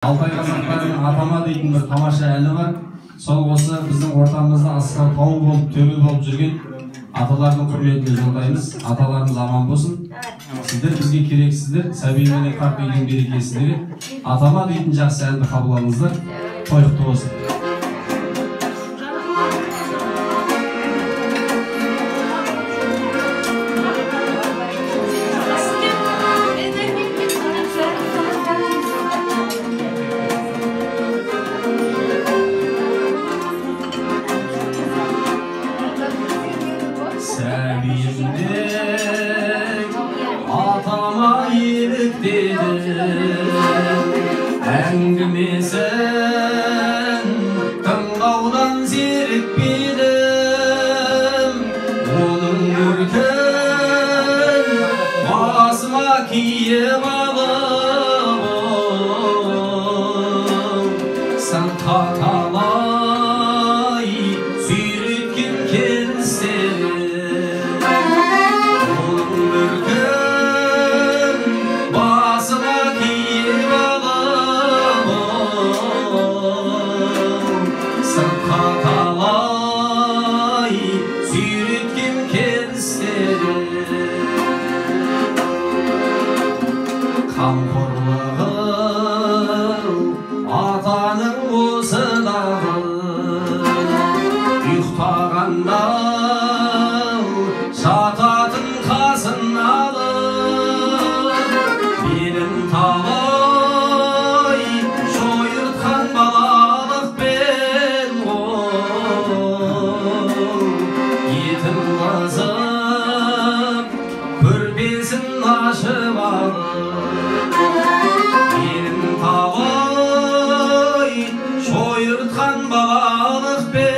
Алтай қазақтарының атама дейтін бір тамаша әні бар. Сол осы біздің ортамызда асқар тау болып, төбе болып жүрген аталардың құрметіне жолдаймыз. Аталарымыз аман болсын. Сіздер бізге керексіздер. Сәби менен қарт үйдің берекесіздігі. Атама дейтін жақсы әнді қабыл алыңыздар. Той құтты болсын. Atama yedik dedim, әңгімесін тыңдаудан зерікпедім. Оның мүлкін басыма киіп алып, сыртқа талай сүйреткен келістері. Қамқорлығым атаның осы дағы, ұйықтағанда жататын қасын алып, менің талай жойыртқан балалықпен етім қызым көрпесін ашып алып, шойыртқан балалықпен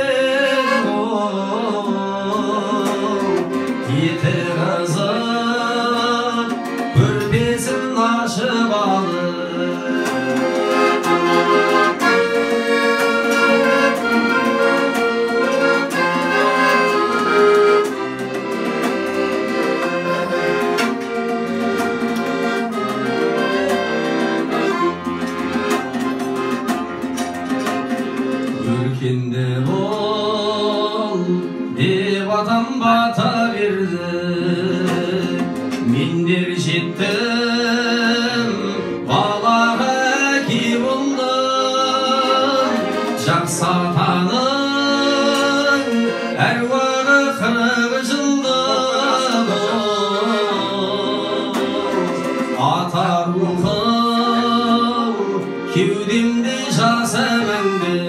еті қызып көрпесін ашып алып. Өркенде бол деп атам бата берді, мендер жеттім балаға әке болдым. Жақсы атаның әруағы 40 жылдық, ата рухым кеудемде жаса мәңгі.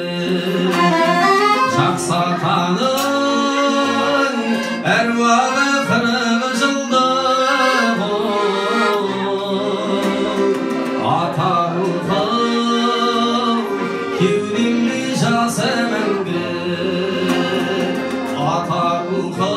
Жақсы атаның әруағы 40 жылдық, ата рухым кеудемде жаса мәңгі. Ата рухым